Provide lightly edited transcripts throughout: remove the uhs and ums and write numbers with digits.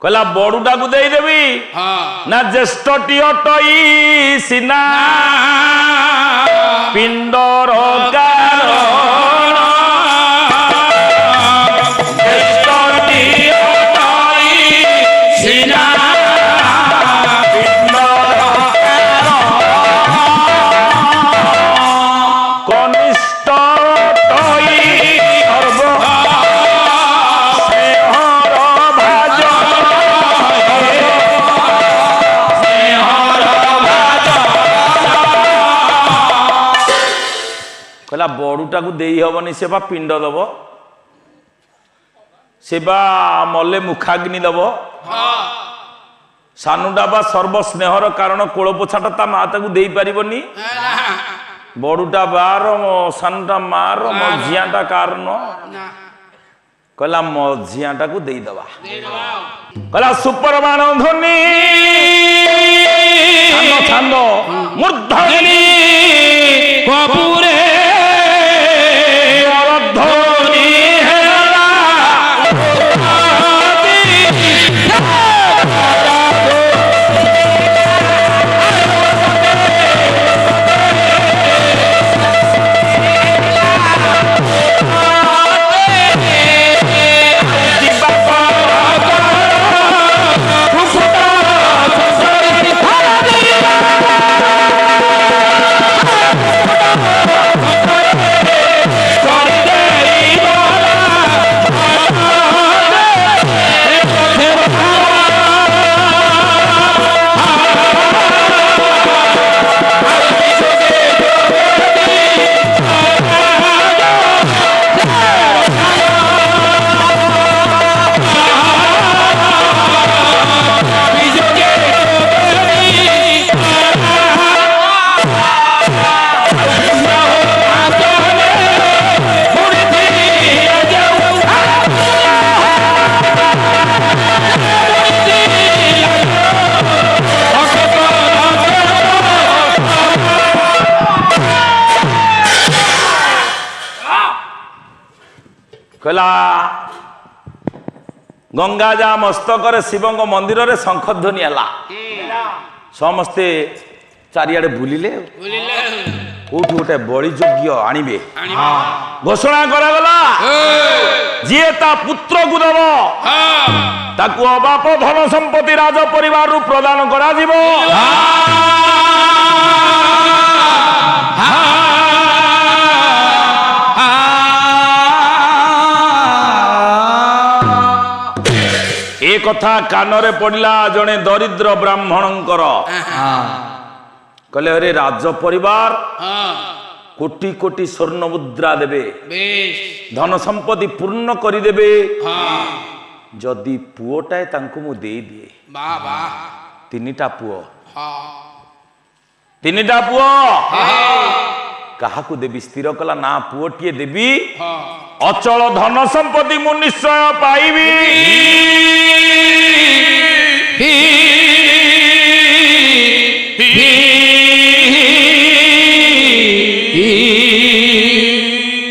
कहला बड़ूटा को देदेवी ना ज्येष्ठटी अटई सीना पिंडर कारण ज्येष्ठटी अटई सीना पिंडर कारण कनिष्ठ अटई सर्व कहला बड़ूटा को दे हेनी से पिंड दब से मले मुखाग्नि दब सानुटा बा सर्वस्नेहर कारण कोल पोछाटा ता माँ ताकू दे पारिबनी बड़ूटा बार सानुटा मार मझियाटा कार न कहला मझियाटा को दे दबा कहला सुपरमान ध्वनि छांद मूर्धनि कपूरे कहला गंगा जा मस्तक शिव मंदिर रे शंखध्वनि है समस्ते चारिआडे बुलिले कोठी गोटे बड़ी योग्य आणिबे घोषणा करागला जी ता पुत्र को दब ताकू अबाप धन संपत्ति राज परिवार प्रदान करा जीवो ए कथा कानरे पड़िला जने दरिद्र ब्राह्मणंकर कहले अरे राज परिवार कोटी कोटी स्वर्ण मुद्रा देबे धन संपत्ति पूर्ण करी देबे जदि पुओटाए तांको मु दे दिए तीनिटा पुओ काहाकू देवी स्थिर कला ना पुओटिए देवी अचल धन संपत्ति मु निश्चय पाइबी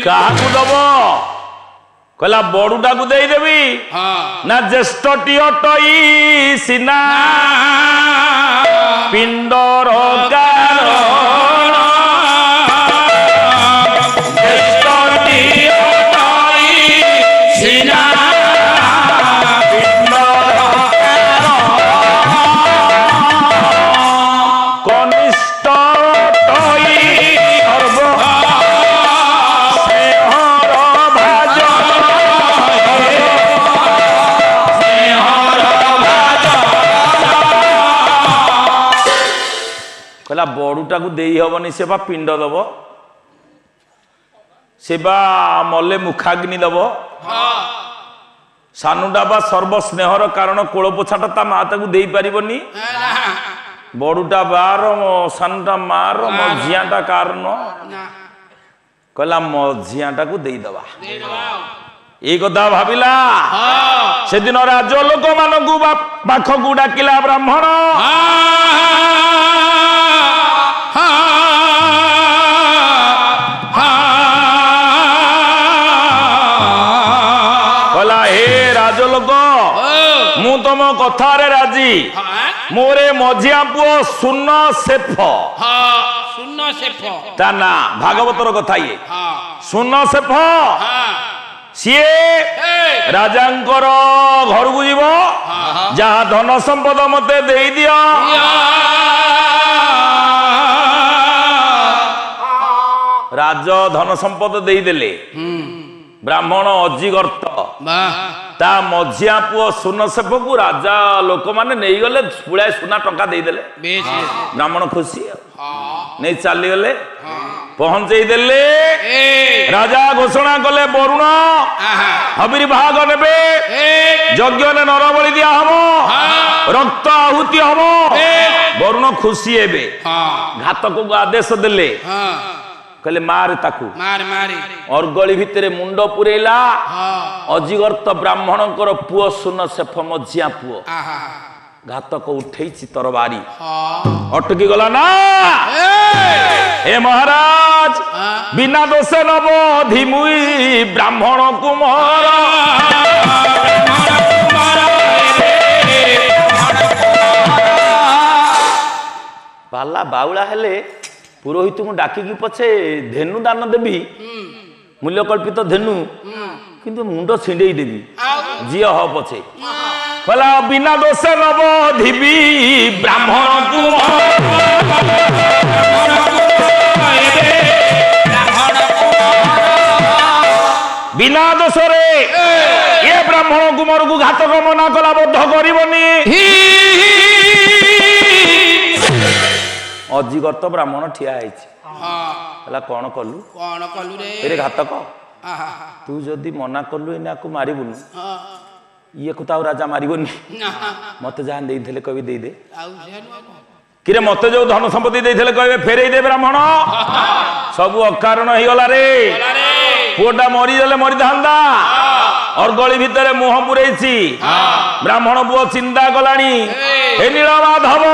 काहाकू दब कहला बड़ूटा को देदेवी ना ज्येष्ठटी अटई सीना पिंडर कारण ज्येष्ठटी अटई सीना पिंडर कारण कनिष्ठ अटई सर्व कहला बड़ूटा को दे हेनी से पिंड दब से मले मुखाग्नि दब सानुटा बा सर्वस्नेहर कारण कोल पोछाटा ता माँ ताकू दे पारिबनी बड़ूटा बार सानुटा मार मझियाटा कार न कहला मझियाटा को दे दबा ये कथा भाविला से दिन राज लोक मानू पाखकू डाकिला ब्राह्मण कहला हे राजलोक मु तुम मोरे मझिया पुओ सुन सेफ ता ना भागवतर कथा ये सुन सेफ सीए राजांकर घर को जीव जहाँ धन संपद मते दे दियो राज धन संपद दे देले ब्राह्मण अजिगर्त ता मझिया पुओ सुन सेफ को राजा लोक माने नहीं गले पुळाए सुना टंका दे देले ब्राह्मण खुशी नहीं चली गले पहुंचे देले राजा घोषणा कले वरुण हबिरी भाग नेबे यज्ञ ने नर बलि दिया हम रक्त आहुति हम वरुण खुशी हेबे घातक को आदेश देले कहले मार ताकू अर्गली भितरे मुंड पुरेला अजिगर्त ब्राह्मणकर पुओ सुन सेफ मझिया पुओ घातक उठे तरबारी अटकी गला ना हे महाराज बिना दोष नब धिमुई ब्राह्मण कुमार पाला बाउला हेले पुरोहित को डाकिकी पछे धेनु दान देवी मूल्य कल्पित धेनु किंतु मुंड छिंडे देवी जी ह पछे कहला बिना दोष नब धिबी ब्राह्मण बिना दोष रे ये ब्राह्मण कुमार को घातक मना कला बद्ध करबनी अजिगर्त ब्राह्मण ठिया है कौन कलु रे घातक तू जदि मना कलु इना को मारिबुनु ये को ताऊ राजा मारिबुनी मत जान देइथले कवि दे दे किरे मत जो धन संपत्ति देइथले कहबे फेरई दे ब्राह्मण सब अकारण ही गला रे पुओटा मरी गले मरी धांदा और गली भितरे मुह पुरेछि ब्राह्मण पुओ चिंता कलानी हे नीलमाधव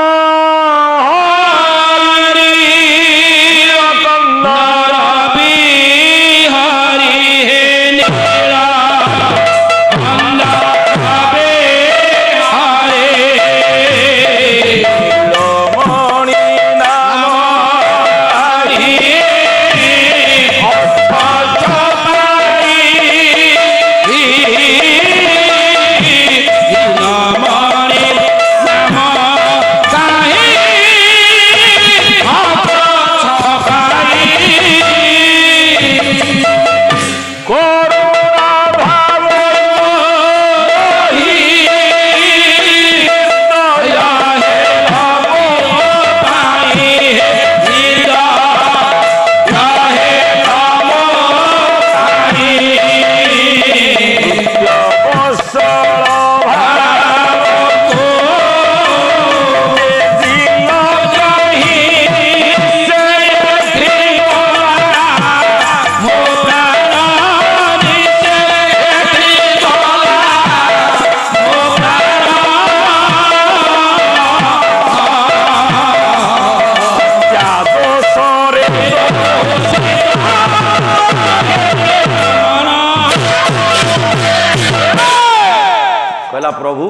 प्रभु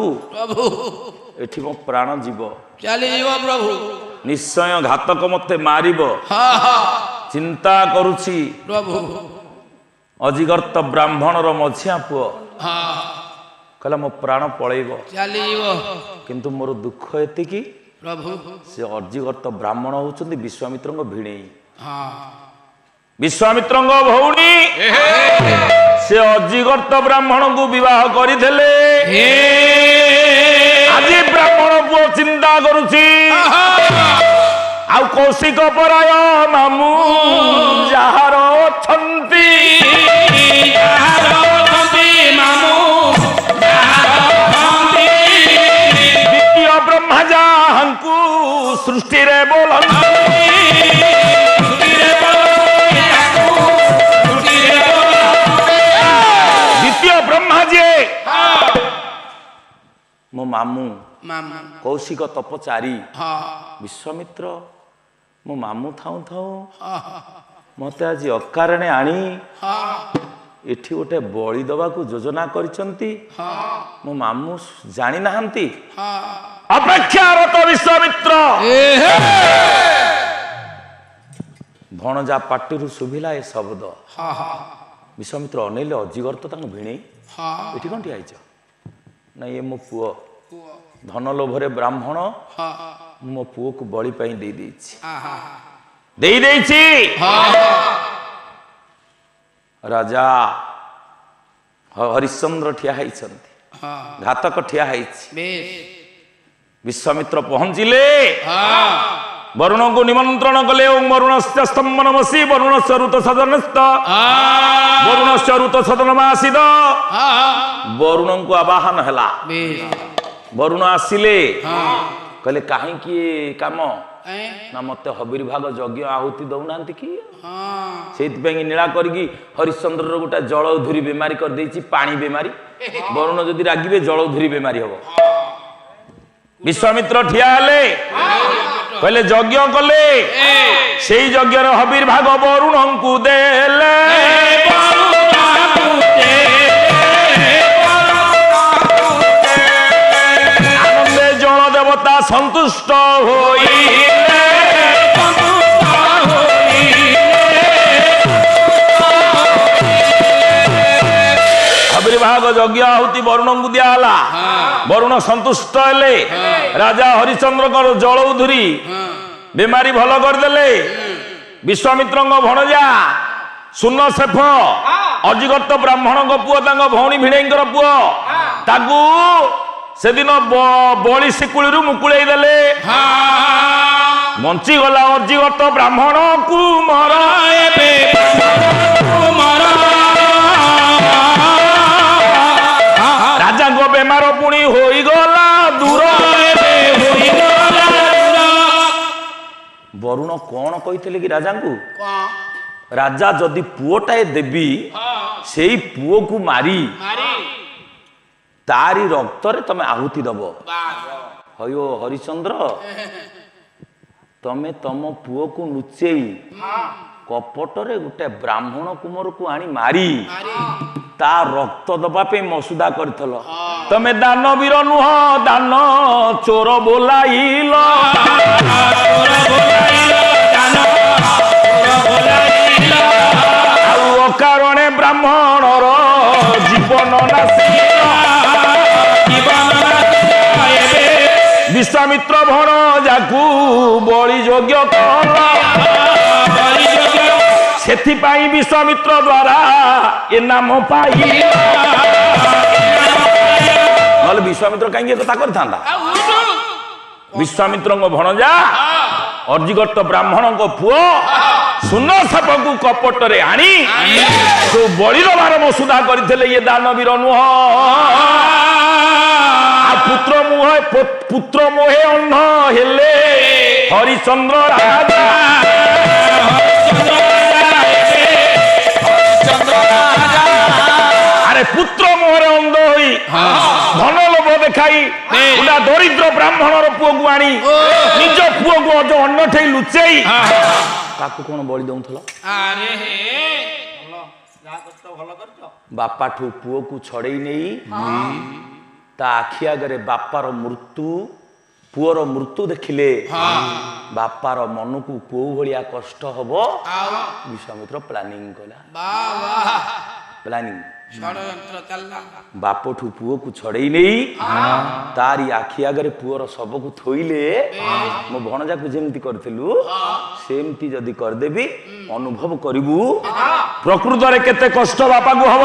एठी मो प्राण जीव चली जीव प्रभु निश्चय घातक मते मारिब चिंता करुछि प्रभु अजिगर्त ब्राह्मण रो मझिया पुओ कहला मो प्राण पळेइब चली जीव किंतु मोर दुख एति कि प्रभु से अजिगर्त ब्राह्मण होचंदी विश्वामित्रंग भिणेई विश्वामित्रंग भौणी से अजिगर्त ब्राह्मण को विवाह करिथले आज ब्राह्मण को चिंता करुछि आ कौशिक पराय मामू जहार छंती द्वितीय ब्रह्मा जाहंकु सृष्टि रे बोलंती मो मामू कौशिक तपचारी विश्वामित्र मो मामू थाऊ थाऊ मते आज अकारणे आनी एठी गोटे बळी दबा को योजना करिसंती मो मामू जानी नाहंती ଅପେକ୍ଷାରତ ବିଶ୍ୱାମିତ୍ର ଭଣଜା ପାଟିରୁ ଶୁଭିଲା ଏ ଶବ୍ଦ। ବିଶ୍ୱାମିତ୍ର ଅନେଇଲେ, ଅଜିଗର ତ ତାଙ୍କୁ ଭିଣେଇ, ଏଠି କଣ ଠିଆ ହେଇଛ? ନାଇଁ ଏ ମୋ ପୁଅ, ଧନ ଲୋଭରେ ବ୍ରାହ୍ମଣ, ମୁଁ ମୋ ପୁଅକୁ ବଳି ପାଇଁ ଦେଇଦେଇଛି। ରାଜା ହରିଶ୍ଚନ୍ଦ୍ର ଠିଆ ହେଇଛନ୍ତି, ଘାତକ ଠିଆ ହେଇଛି। ବିଶ୍ୱାମିତ୍ର ପହଞ୍ଚିଲେ, ବରୁଣଙ୍କୁ ନିମନ୍ତ୍ରଣ କଲେ। ଓಂ ବରୁଣସ୍ୟ ସ୍ତମ୍ଭନମସି ବରୁଣସ୍ୟ ଋତ ସଦନସ୍ତ ବରୁଣସ୍ୟ ଋତ ସଦନମାସିଦ। ବରୁଣଙ୍କୁ ଆବାହନ ହେଲା। ବରୁଣ ଆସିଲେ, କହିଲେ କାହିଁକି କାମ ନା ମତେ ହବିର୍ଭାଗ ଯଜ୍ଞ ଆହୁତି ଦଉନାହାନ୍ତି କି? ସେଇଥିପାଇଁ ନୀଳା କରିକି ହରିଶ୍ଚନ୍ଦ୍ରର ଗୋଟେ ଜଳଉଧୁରୀ ବେମାରୀ କରିଦେଇଛି, ପାଣି ବେମାରୀ। ବରୁଣ ଯଦି ରାଗିବେ ଜଳଉଧୁରୀ ବେମାରୀ ହବ। ବିଶ୍ୱାମିତ୍ର ଠିଆ ହେଲେ, କହିଲେ ଯଜ୍ଞ କଲେ, ସେଇ ଯଜ୍ଞର ହବିର୍ଭାଗ ବରୁଣଙ୍କୁ ଦେଲେ। ଆନନ୍ଦେ ଜଳ ଦେବତା ସନ୍ତୁଷ୍ଟ ହୋଇ ହବିର୍ଭାଗ ଯଜ୍ଞ ଆହୁତି ବରୁଣଙ୍କୁ ଦିଆହେଲା। ବରୁଣ ସନ୍ତୁଷ୍ଟ ହେଲେ। ରାଜା ହରିଶ୍ଚନ୍ଦ୍ରଙ୍କର ଜଳଉଧୁରୀ ବେମାରୀ ଭଲ କରିଦେଲେ। ବିଶ୍ୱାମିତ୍ରଙ୍କ ଭଣଜା ଶୂନ୍ୟଶେଫ ଅଜିଗର୍ତ୍ତ ବ୍ରାହ୍ମଣଙ୍କ ପୁଅ, ତାଙ୍କ ଭଉଣୀ ଭିଣେଇଙ୍କର ପୁଅ, ତାକୁ ସେଦିନ ବଳି ଶିକୁଳିରୁ ମୁକୁଳେଇ ଦେଲେ। ବଞ୍ଚିଗଲା ଅଜିଗର୍ତ୍ତ ବ୍ରାହ୍ମଣ କୁମର। ରାଜାଙ୍କ ବେମାର ପୁଣି ହୋଇଗଲା ଦୂର। ବରୁଣ କଣ କହିଥିଲେ କି ରାଜାଙ୍କୁ? ରାଜା ଯଦି ପୁଅଟାଏ ଦେବି, ସେଇ ପୁଅକୁ ମାରି ତାରି ରକ୍ତରେ ତମେ ଆହୁତି ଦବ। ହୟୋ ହରିଶ୍ଚନ୍ଦ୍ର, ତମେ ତମ ପୁଅକୁ ଲୁଚେଇ କପଟରେ ଗୋଟେ ବ୍ରାହ୍ମଣ କୁମରକୁ ଆଣି ମାରି ତା ରକ୍ତ ଦବା ପାଇଁ ମସୁଦା କରିଥିଲ। ତମେ ଦାନବୀର ନୁହଁ, ଦାନ ଚୋର ବୋଲାଇଲ। ଆଉ ଅକାରଣେ ବ୍ରାହ୍ମଣର ଜୀବନ ନାଶୀ। ବିଶ୍ୱାମିତ୍ର ଭଣଜାକୁ ବଳି ଯୋଗ୍ୟ କଲ। ସେଥିପାଇଁ ବିଶ୍ୱାମିତ୍ର ଦ୍ୱାରା ଏ ନାମ ପାଇ। ନହେଲେ ବିଶ୍ୱାମିତ୍ର କାହିଁକି ଏ କଥା କରିଥାନ୍ତା? ବିଶ୍ୱାମିତ୍ରଙ୍କ ଭଣଜା ଅଜିଗର୍ତ୍ତ ବ୍ରାହ୍ମଣଙ୍କ ପୁଅ ଶୂନ୍ୟଶେଫକୁ କପଟରେ ଆଣି ଯୋଉ ବଳିର ବାର ମସୁଦା କରିଥିଲେ, ଇଏ ଦାନବୀର ନୁହଁ। ପୁତ୍ର ମୋହେ ଅନ୍ଧ ହେଲେ ହରିଶ୍ଚନ୍ଦ୍ର ରାଜା। ଆରେ ପୁତ୍ର ମୋହରେ ଅନ୍ଧ ହୋଇ ଧନ ଲୋଭ ଦେଖାଇ ଗୋଟା ଦରିଦ୍ର ବ୍ରାହ୍ମଣର ପୁଅକୁ ଆଣି ନିଜ ପୁଅକୁ ଅନ୍ନଠେଇ ଲୁଚେଇ ତାକୁ କଣ ବଳି ଦଉଥିଲ? ବାପାଠୁ ପୁଅକୁ ଛଡେଇ ନେଇ ତା ଆଖି ଆଗରେ ବାପାର ମୃତ୍ୟୁ, ପୁଅର ମୃତ୍ୟୁ ଦେଖିଲେ ବାପାର ମନକୁ କୋଉ ଭଳିଆ କଷ୍ଟ ହବ, ବିଶ୍ୱାମିତ୍ର ପ୍ଲାନିଂ କଲା। ପ୍ଲାନିଂ ବାପଠୁ ପୁଅକୁ ଛଡେଇ ନେଇ ତାରି ଆଖି ଆଗରେ ପୁଅର ଶବକୁ ଥୋଇଲେ, ମୋ ଭଣଜାକୁ ଯେମିତି କରିଥିଲୁ ସେମିତି ଯଦି କରିଦେବି, ଅନୁଭବ କରିବୁ ପ୍ରକୃତରେ କେତେ କଷ୍ଟ ବାପାକୁ ହବ।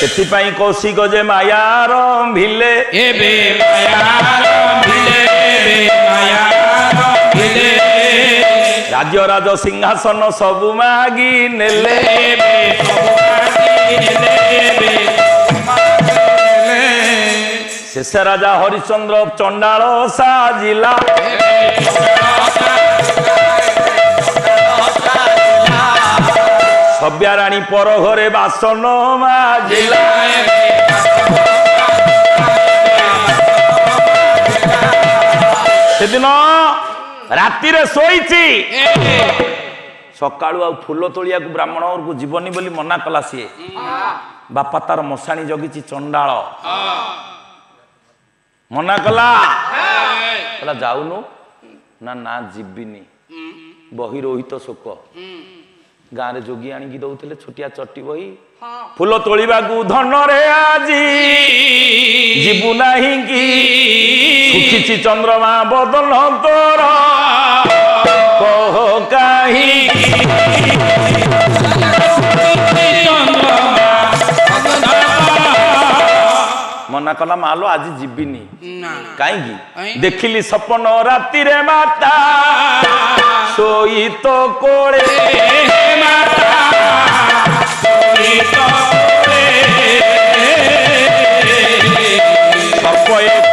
ସେଥିପାଇଁ କୌଶିକ ଯେ ମାୟାର ଭିଲେ, ଏବେ ରାଜ୍ୟ ରାଜ ସିଂହାସନ ସବୁ ମାଗି ନେଲେ। ଶେଷ ରାଜା ହରିଶ୍ଚନ୍ଦ୍ର ଚଣ୍ଡାଳ ସାଜିଲା। ସବ୍ୟାରାଣୀ ପର ଘରେ ବାସନ ମାଜିଲା। ସେଦିନ ରାତିରେ ଶୋଇଛି, सकाळू आ फूल तोलिया ब्राह्मण को जीवनी बोली मना कला सी बापा तार मशाणी जगिची चंडाल मना कला कहला जाऊनु ना ना जीविनी बही रोहित शोक गाँव रे जोगी आनिकी दौले छोटिया चटी बही फूल तोलिबा धन रे आजी जीवु नाही कि सुखिची चंद्रमा बदल तोर कह काहि मना कला मालो आज जीविनी कहीं देखिली सपन राति रे माता सोई तो कोड़े माता सोई तो कोड़े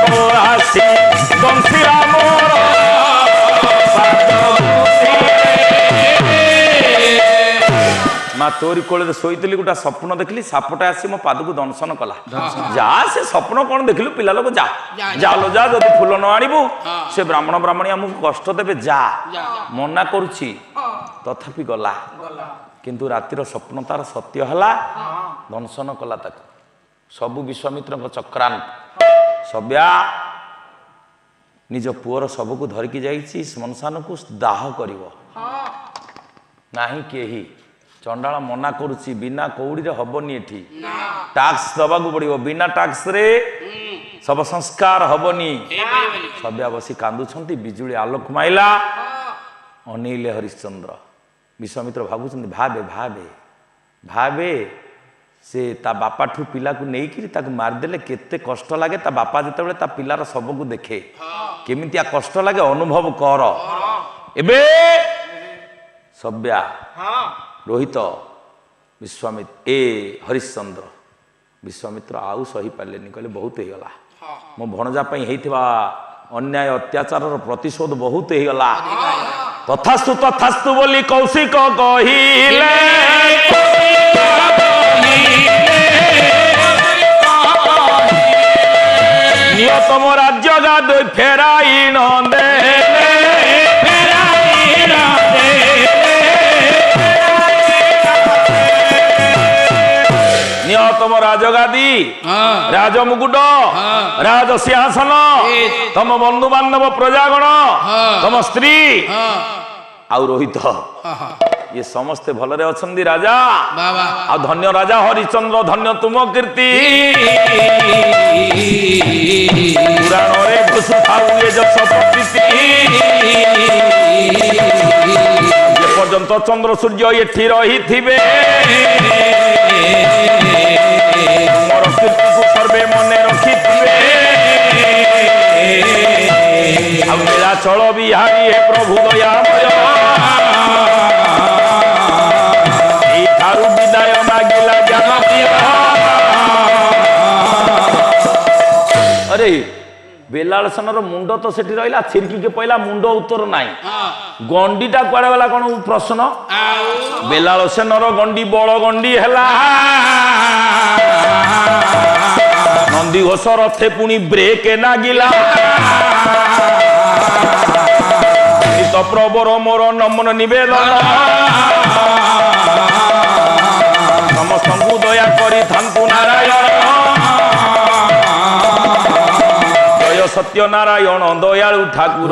को आसी बंसीरा मोर माँ तोरी कोले शोली गोटा स्वप्न देखली सापटा आसी मो पाद को दंशन कला जा से स्वप्न कौन देखलु पिला लोक जा जा लो जा जदि फूल न आनिबु से ब्राह्मण ब्राह्मणी हमको कष्ट देबे जा मना करुछि तथापि गला किंतु रातिर स्वप्न तार सत्य हला दंशन कला ताक सबु विश्वामित्र चक्रांत सब्या निज पुअर सबको धरिकी जाइछि श्मशान को दाह करिवो नाही केही चंडाल मना करुछि बिना कौड़ी रे हबनी एठी टैक्स दबा को पड़िबो बिना टैक्स रे सब संस्कार हबनी सब्या बसी कांदुछंती बिजुली आलोक माइला अनिले हरिश्चंद्र विश्वामित्र भाबुछंती भाबे भाबे भाबे से ता बापा ठू पिला को नहीं कि ताको मार देले केते कष्ट लागे ता बापा जेतेबेले ता पिलार सब को देखे केमितिया कष्ट लागे अनुभव कर एबे सब्या रोहित विश्वामित्र ए हरिश्चंद्र विश्वामित्र आउ सही पारे कहले बहुत हो गला मो भणजा होता अन्याय अत्याचार प्रतिशोध बहुत हो गला तथास्तु बोली कौशिक कहिले नियतम राज्य गाद फेराई नंदे तम राजगादी राज मुकुट राज सिंहासन तम बंधु बांधव प्रजागण तम स्त्री आउ रोहित ये समस्ते भलरे अछंदी राजा आ धन्य राजा हरिचंद्र धन्य तुम कीर्ति पुराण रे घुसुथाउ ये जस प्रतीति जे पर्यंत चंद्र सूर्य एठी रही थिबे मोर कीर्ति को सर्वे मने रखी मेरा चल बिहारी हे प्रभु दयामय विदाय मागिला ज्ञान अरे बेलाल सेनर मुंड तो सेठी रहिला छिरकी के पहला मुंड उत्तर नाई गंडीटा कुआड़े गला कौन प्रश्न बेलाल सेनर गंडी बड़ गंडी हैला नंदी घोष रथे पुणी ब्रेक नागिला तो प्रबर मोर नमन निवेदन समस्त दया करी थांतु नारायण जय सत्य नारायण दयालु ठाकुर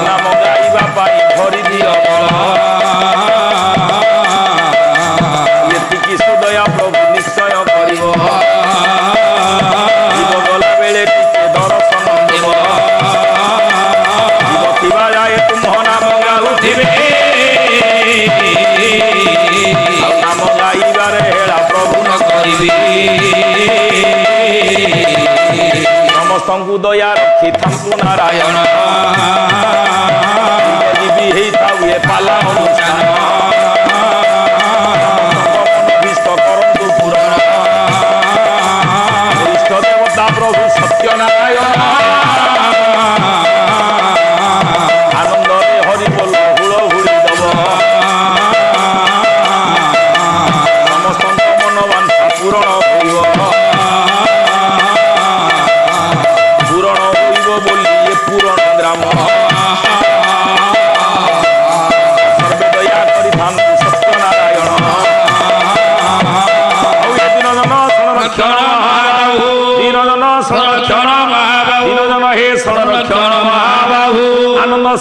नाम गाइबा पाई भरी दियो ये सुदया प्रभु निश्चय करिव गला बेले टिके दर्शन देव जीवथिबा जाए तुम नाम गाउथिबे नाम गाइबारे हेला प्रभु न करिबे समस्तଙ୍କୁ दया रखी थांतु नारायण जीवी हेता हुए पाला अनुष्ठान करंतु पुराण इष्ट देवता प्रभु सत्य नारायण आनंद हरि बोल हुल हुड़ी दब समस्त मनोवांछा पूरण पूरण बोली ये पूरण ग्राम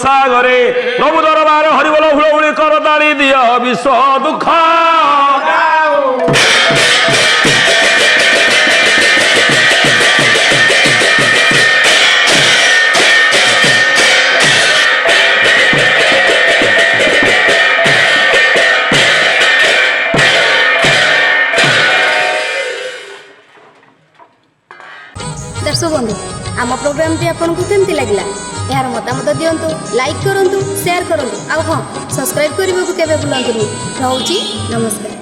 ସାଗରେ ପ୍ରଭୁ ଦରବାର ହରିବୋଲ ହୁଳହୁଳି କରତାଳି ଦିଅ ବିଶ୍ୱ ଦୁଃଖ दर्शक बंधु आम प्रोग्रामटी आपको केमती लगला यार मतामत दिंतु लाइक करूँ शेयर करूँ आउ हाँ सब्सक्राइब करने को केवे भूलु रोची नमस्कार।